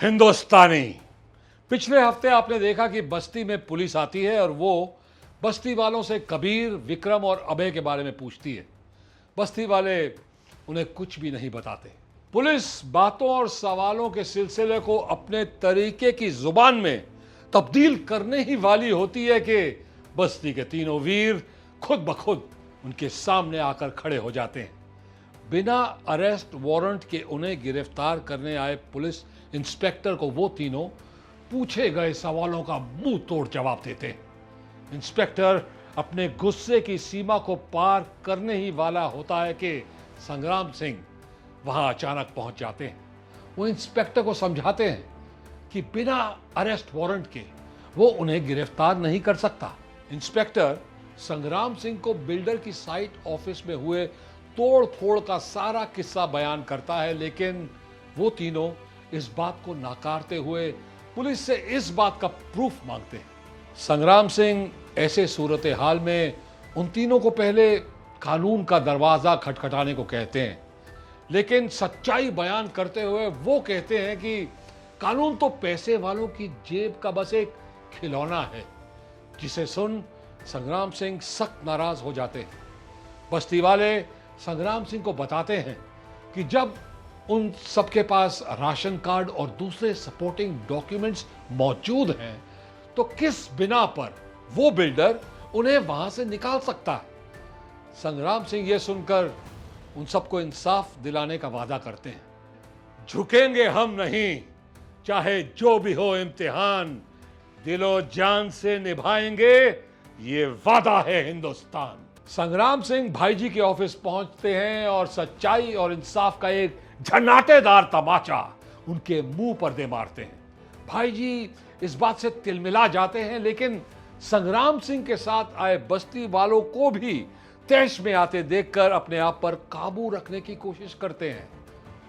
हिंदुस्तानी। पिछले हफ्ते आपने देखा कि बस्ती में पुलिस आती है और वो बस्ती वालों से कबीर, विक्रम और अभय के बारे में पूछती है। बस्ती वाले उन्हें कुछ भी नहीं बताते। पुलिस बातों और सवालों के सिलसिले को अपने तरीके की जुबान में तब्दील करने ही वाली होती है कि बस्ती के तीनों वीर खुद ब खुद उनके सामने आकर खड़े हो जाते हैं। बिना अरेस्ट वारंट के उन्हें गिरफ्तार करने आए पुलिस इंस्पेक्टर को वो तीनों पूछे गए सवालों का मुंह तोड़ जवाब देते हैं। इंस्पेक्टर अपने गुस्से की सीमा को पार करने ही वाला होता है कि संग्राम सिंह वहां अचानक पहुंच जाते हैं। वो इंस्पेक्टर को समझाते हैं कि बिना अरेस्ट वारंट के वो उन्हें गिरफ्तार नहीं कर सकता। इंस्पेक्टर संग्राम सिंह को बिल्डर की साइट ऑफिस में हुए तोड़ फोड़ का सारा किस्सा बयान करता है, लेकिन वो तीनों इस बात को नकारते हुए पुलिस से इस बात का प्रूफ मांगते हैं। संग्राम सिंह ऐसे सूरत हाल में उन तीनों को पहले कानून का दरवाजा खटखटाने को कहते हैं, लेकिन सच्चाई बयान करते हुए वो कहते हैं कि कानून तो पैसे वालों की जेब का बस एक खिलौना है, जिसे सुन संग्राम सिंह सख्त नाराज हो जाते हैं। बस्ती वाले संग्राम सिंह को बताते हैं कि जब उन सबके पास राशन कार्ड और दूसरे सपोर्टिंग डॉक्यूमेंट्स मौजूद हैं तो किस बिना पर वो बिल्डर उन्हें वहां से निकाल सकता है। संग्राम सिंह ये सुनकर उन सबको इंसाफ दिलाने का वादा करते हैं। झुकेंगे हम नहीं, चाहे जो भी हो इम्तिहान, दिलो जान से निभाएंगे, ये वादा है हिंदुस्तान। संग्राम सिंह भाईजी के ऑफिस पहुंचते हैं और सच्चाई और इंसाफ का एक झन्नाटेदार तमाचा उनके मुंह पर दे मारते हैं। भाईजी इस बात से तिलमिला जाते हैं, लेकिन संग्राम सिंह के साथ आए बस्ती वालों को भी तैश में आते देखकर अपने आप पर काबू रखने की कोशिश करते हैं।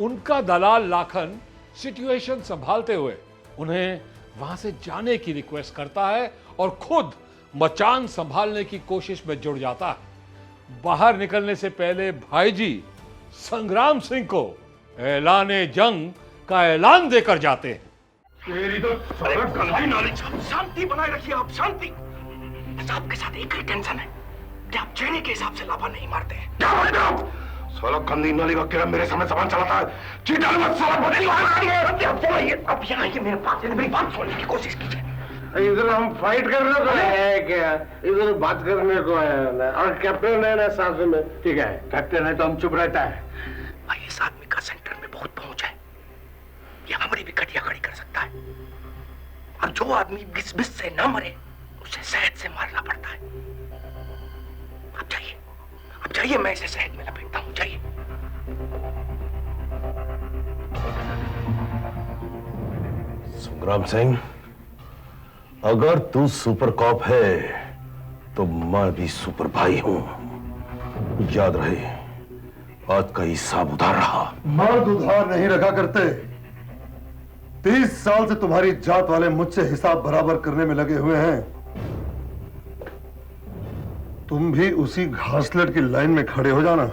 उनका दलाल लाखन सिचुएशन संभालते हुए उन्हें वहां से जाने की रिक्वेस्ट करता है और खुद मचान संभालने की कोशिश में जुड़ जाता है। बाहर निकलने से पहले भाईजी संग्राम सिंह को ऐलाने जंग का ऐलान देकर जाते हैं। शांति बनाए रखिए आप, शांति। बस आपके साथ एक ही टेंशन है कि आप चेहरे के हिसाब से लाभा नहीं मारते हैं। साला गंदी नाली का कीड़ा मेरे सामने सामान चलाता है। चीटा मत साला अब यहाँ आइए मेरे पास, मेरी बात सुनने की कोशिश कीजिए। इधर हम फाइट करने को है क्या? इधर बात करने को है। और कैप्टन है ना साथ में। ठीक है, कैप्टन है तो हम चुप रहता है। भाई इस आदमी का सेंटर में बहुत पहुंच है, ये हमारी भी कटिया खड़ी कर सकता है। और जो आदमी बिस बिस से ना मरे उसे शहद से मारना पड़ता है। अब जाइए, मैं इसे शहद में लपेटता हूं, जाइए। संग्राम सिंह, अगर तू सुपर कॉप है तो मैं भी सुपर भाई हूं। याद रहे, आज का हिसाब उधार रहा। मर्द उधार नहीं रखा करते। 30 साल से तुम्हारी जात वाले मुझसे हिसाब बराबर करने में लगे हुए हैं। तुम भी उसी घासलेट की लाइन में खड़े हो जाना।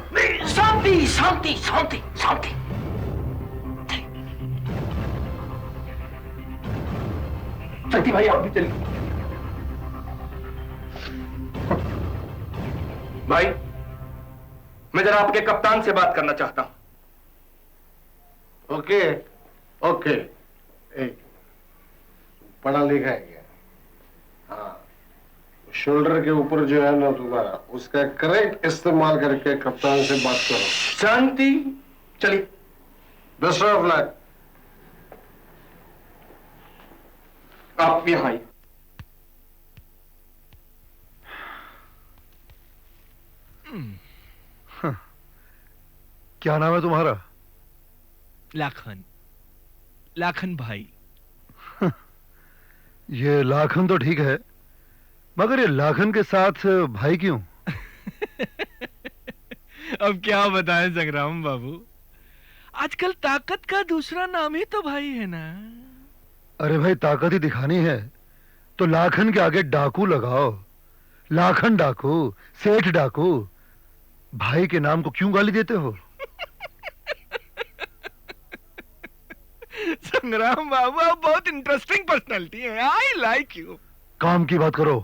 शांति शांति शांति शांति। चलती भाई, आप भी चलिए। भाई मैं जरा आपके कप्तान से बात करना चाहता हूं। ओके ओके, पढ़ा लिखा है क्या? हाँ, शोल्डर के ऊपर जो है ना तुम्हारा, उसका करेक्ट इस्तेमाल करके कप्तान से बात करो। शांति, चलिए। Best of luck. आप यहाँ आइए। क्या नाम है तुम्हारा? लाखन, लाखन भाई। ये लाखन तो ठीक है, मगर ये लाखन के साथ भाई क्यों? अब क्या बताएं संग्राम बाबू, आजकल ताकत का दूसरा नाम ही तो भाई है ना। अरे भाई, ताकत ही दिखानी है तो लाखन के आगे डाकू लगाओ। लाखन डाकू, सेठ डाकू। भाई के नाम को क्यों गाली देते हो? संग्राम बाबू, आप बहुत इंटरेस्टिंग पर्सनालिटी है। I like you. काम की बात करो।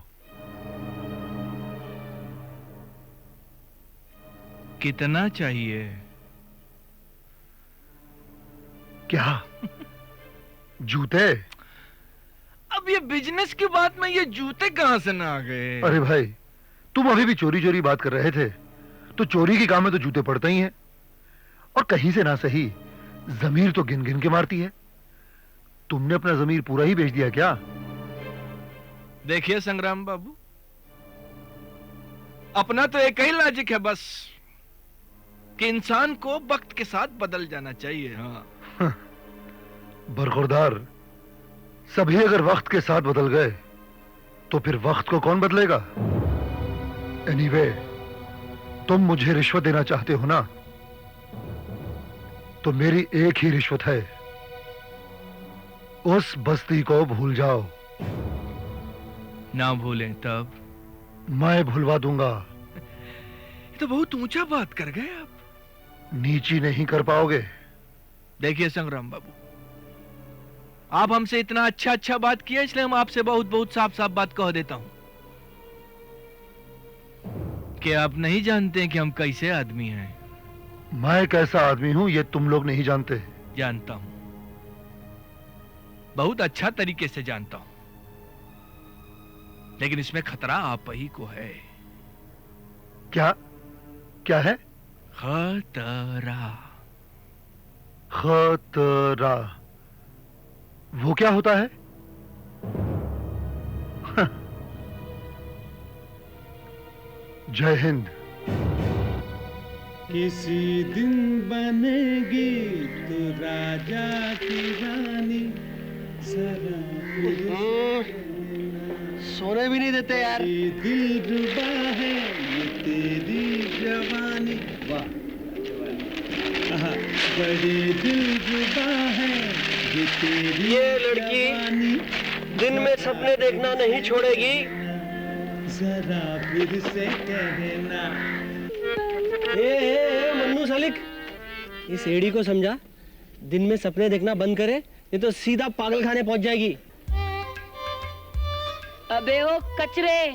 कितना चाहिए? क्या? जूते? अब ये बिजनेस की बात में ये जूते कहां से ना आ गए? अरे भाई, तुम अभी भी चोरी चोरी बात कर रहे थे, तो चोरी के काम में तो जूते पड़ते ही हैं। और कहीं से ना सही, जमीर तो गिन गिन के मारती है। तुमने अपना जमीर पूरा ही बेच दिया क्या? देखिए संग्राम बाबू, अपना तो एक ही लॉजिक है बस, कि इंसान को वक्त के साथ बदल जाना चाहिए। हाँ, बरखुरदार, सभी अगर वक्त के साथ बदल गए तो फिर वक्त को कौन बदलेगा? एनीवे, तुम मुझे रिश्वत देना चाहते हो ना, तो मेरी एक ही रिश्वत है, उस बस्ती को भूल जाओ। ना भूलें तब? मैं भुलवा दूंगा। ये तो बहुत ऊंचा बात कर गए आप। नीची नहीं कर पाओगे। देखिए संग्राम बाबू, आप हमसे इतना अच्छा बात किया, इसलिए हम आपसे बहुत साफ बात कह देता हूं कि आप नहीं जानते कि हम कैसे आदमी हैं। मैं कैसा आदमी हूं ये तुम लोग नहीं जानते। जानता हूं, बहुत अच्छा तरीके से जानता हूं, लेकिन इसमें खतरा आप ही को है। क्या? क्या है? खतरा। खतरा? वो क्या होता है? जय हिंद। किसी दिन बनेगी तो राजा की रानी, जरा सोने भी नहीं देते यार। ये दिल रुबा है ये तेरी जवानी, वाह आहा, बड़ी दिल रुबा है ये तेरी ये लड़की जवानी, दिन में सपने देखना नहीं छोड़ेगी। जरा फिर से कहना। मन्नू सालिक, इस एड़ी को समझा, दिन में सपने देखना बंद करे, नहीं तो सीधा पागल खाने पहुंच जाएगी। अबे ओ कचरे,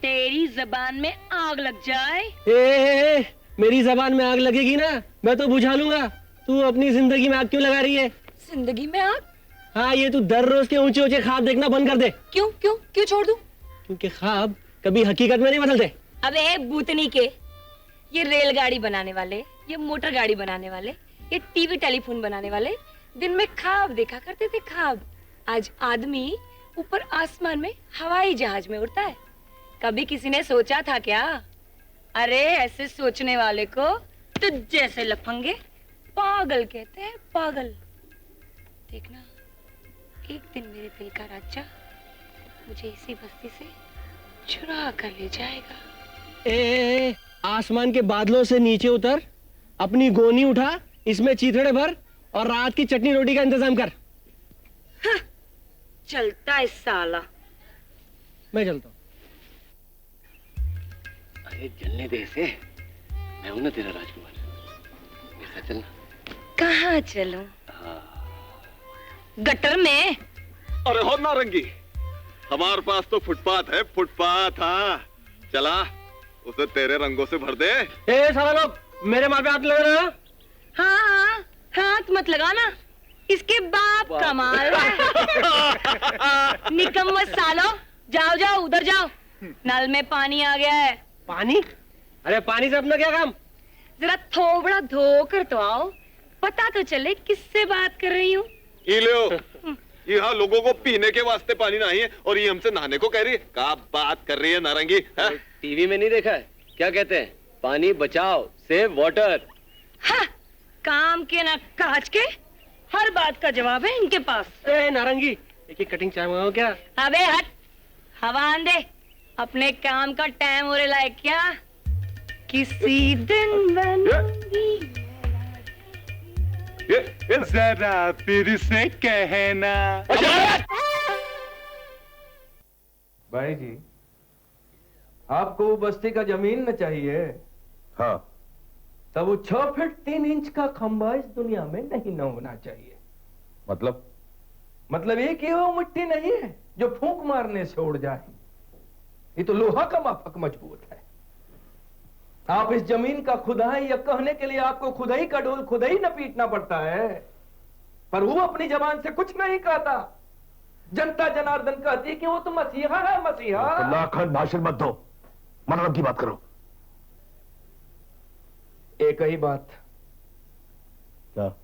तेरी जबान में आग लग जाए। मेरी जबान में आग लगेगी ना, मैं तो बुझा लूंगा। तू अपनी जिंदगी में आग क्यों लगा रही है? जिंदगी में आग? हाँ, ये तू दर रोज के ऊंचे ऊंचे ख्वाब देखना बंद कर दे। क्यों क्यों क्यों छोड़ दूं? क्योंकि ख्वाब कभी हकीकत में नहीं बदलते। अबे भूतनी के, ये रेलगाड़ी बनाने वाले, ये मोटर गाड़ी बनाने वाले, ये टीवी टेलीफोन बनाने वाले दिन में ख्वाब देखा करते थे, ख्वाब। आज आदमी ऊपर आसमान में हवाई जहाज में उड़ता है। कभी किसी ने सोचा था क्या? अरे ऐसे सोचने वाले को तो जैसे लफंगे पागल कहते हैं, पागल। देखना, एक दिन मेरे दिल का राजा मुझे इसी बस्ती से चुरा कर ले जाएगा। आसमान के बादलों से नीचे उतर, अपनी गोनी उठा, इसमें चीथड़े भर और रात की चटनी रोटी का इंतजाम कर। हाँ, चलता है साला। मैं चलता हूँ। अरे जलने दे इसे, मैं हूं ना तेरा राजकुमार, मेरे साथ चलना। कहाँ चलूं? गटर में? अरे हो नारंगी, हमारे पास तो फुटपाथ है, फुटपाथ। हाँ चला, उसे तेरे रंगों से भर दे। सारा लोग मेरे माल पे हाथ लगा रहा। हाँ हाँ, हाथ मत लगाना, इसके बाप का माल है। निकम्मे सालो, जाओ जाओ उधर जाओ, नल में पानी आ गया है। पानी? अरे पानी से अपना क्या काम? जरा थोबड़ा धो कर तो आओ, पता तो चले किससे बात कर रही हूँ। यहाँ लोगों को पीने के वास्ते पानी नहीं है और ये हमसे नहाने को कह रही है। क्या बात कर रही है नारंगी? टीवी में नहीं देखा है क्या? कहते हैं पानी बचाओ, सेव वाटर। हाँ, काम के ना काज के, हर बात का जवाब है इनके पास। नारंगी, एक ही कटिंग चाय मंगाओ क्या? अबे हट, हवा आंदे, अपने काम का टाइम हो रहा है क्या? किसी दिन बनूंगी जरा फिर से कहना। भाई जी, आपको बस्ती का जमीन न चाहिए? हाँ। तब वो 6 फीट 3 इंच का खंबा इस दुनिया में नहीं न होना चाहिए। मतलब ये कि वो मिट्टी नहीं है जो फूंक मारने से उड़ जाए। ये तो लोहा का माफक मजबूत है। आप इस जमीन का खुदा है, यह कहने के लिए आपको खुदाई का डोल खुदा ही न पीटना पड़ता है। पर वो अपनी जबान से कुछ नहीं कहता। जनता जनार्दन कहती है कि वो तो मसीहा है, मसीहा। लाखन भाषण मत दो, मतलब की बात करो। एक ही बात, क्या?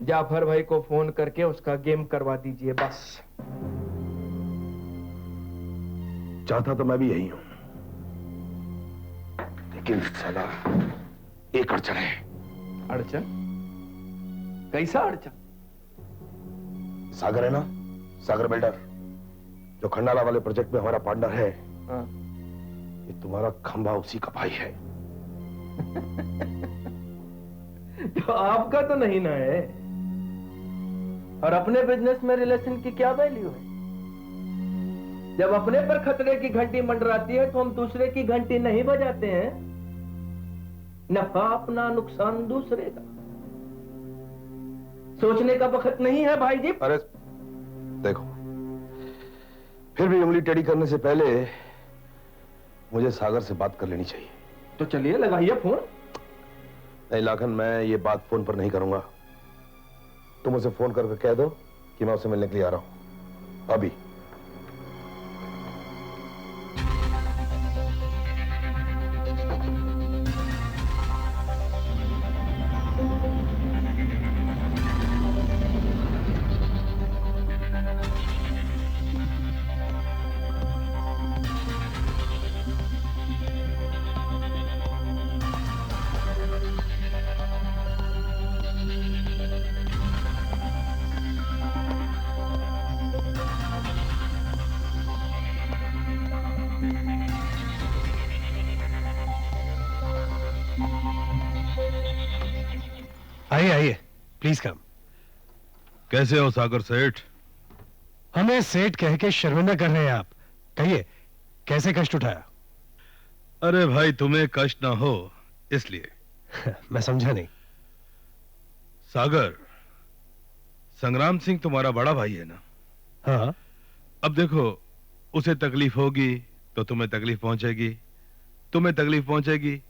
जाफर भाई को फोन करके उसका गेम करवा दीजिए बस। चाहता तो मैं भी यही हूं, लेकिन साला एक अड़चन है। अड़चन? कैसा अड़चन? सागर है ना, सागर बिल्डर, जो खंडाला वाले प्रोजेक्ट में हमारा पार्टनर है। हाँ। ये तुम्हारा खंबा उसी का भाई है। तो आपका तो नहीं ना है। और अपने बिजनेस में रिलेशन की क्या वैल्यू है? जब अपने पर खतरे की घंटी मंडराती है तो हम दूसरे की घंटी नहीं बजाते हैं। नफा अपना, नुकसान दूसरे का। सोचने का वक्त नहीं है भाई जी। अरे देखो, फिर भी उंगली टेढ़ी करने से पहले मुझे सागर से बात कर लेनी चाहिए। तो चलिए लगाइए फोन। नहीं लाखन, मैं ये बात फोन पर नहीं करूंगा। तुम उसे फोन करके कह दो कि मैं उसे मिलने के लिए आ रहा हूं अभी। आइए आइए, प्लीज कम। कैसे हो सागर सेठ? हमें सेठ कह के शर्मिंदा कर रहे हैं आप। कहिए, कैसे कष्ट उठाया? अरे भाई, तुम्हें कष्ट ना हो इसलिए। मैं समझा नहीं। सागर, संग्राम सिंह तुम्हारा बड़ा भाई है ना? हाँ। अब देखो, उसे तकलीफ होगी तो तुम्हें तकलीफ पहुंचेगी, तुम्हें तकलीफ पहुंचेगी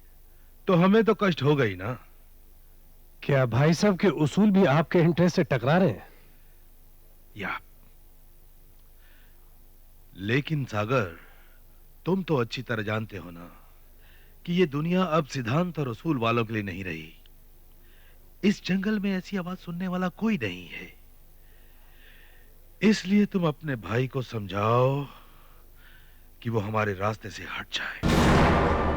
तो हमें तो कष्ट होगा ही ना। क्या भाई साहब के उसूल भी आपके इंटरेस्ट से टकरा रहे हैं? या लेकिन सागर, तुम तो अच्छी तरह जानते हो ना कि ये दुनिया अब सिद्धांत और उसूल वालों के लिए नहीं रही। इस जंगल में ऐसी आवाज सुनने वाला कोई नहीं है। इसलिए तुम अपने भाई को समझाओ कि वो हमारे रास्ते से हट जाए।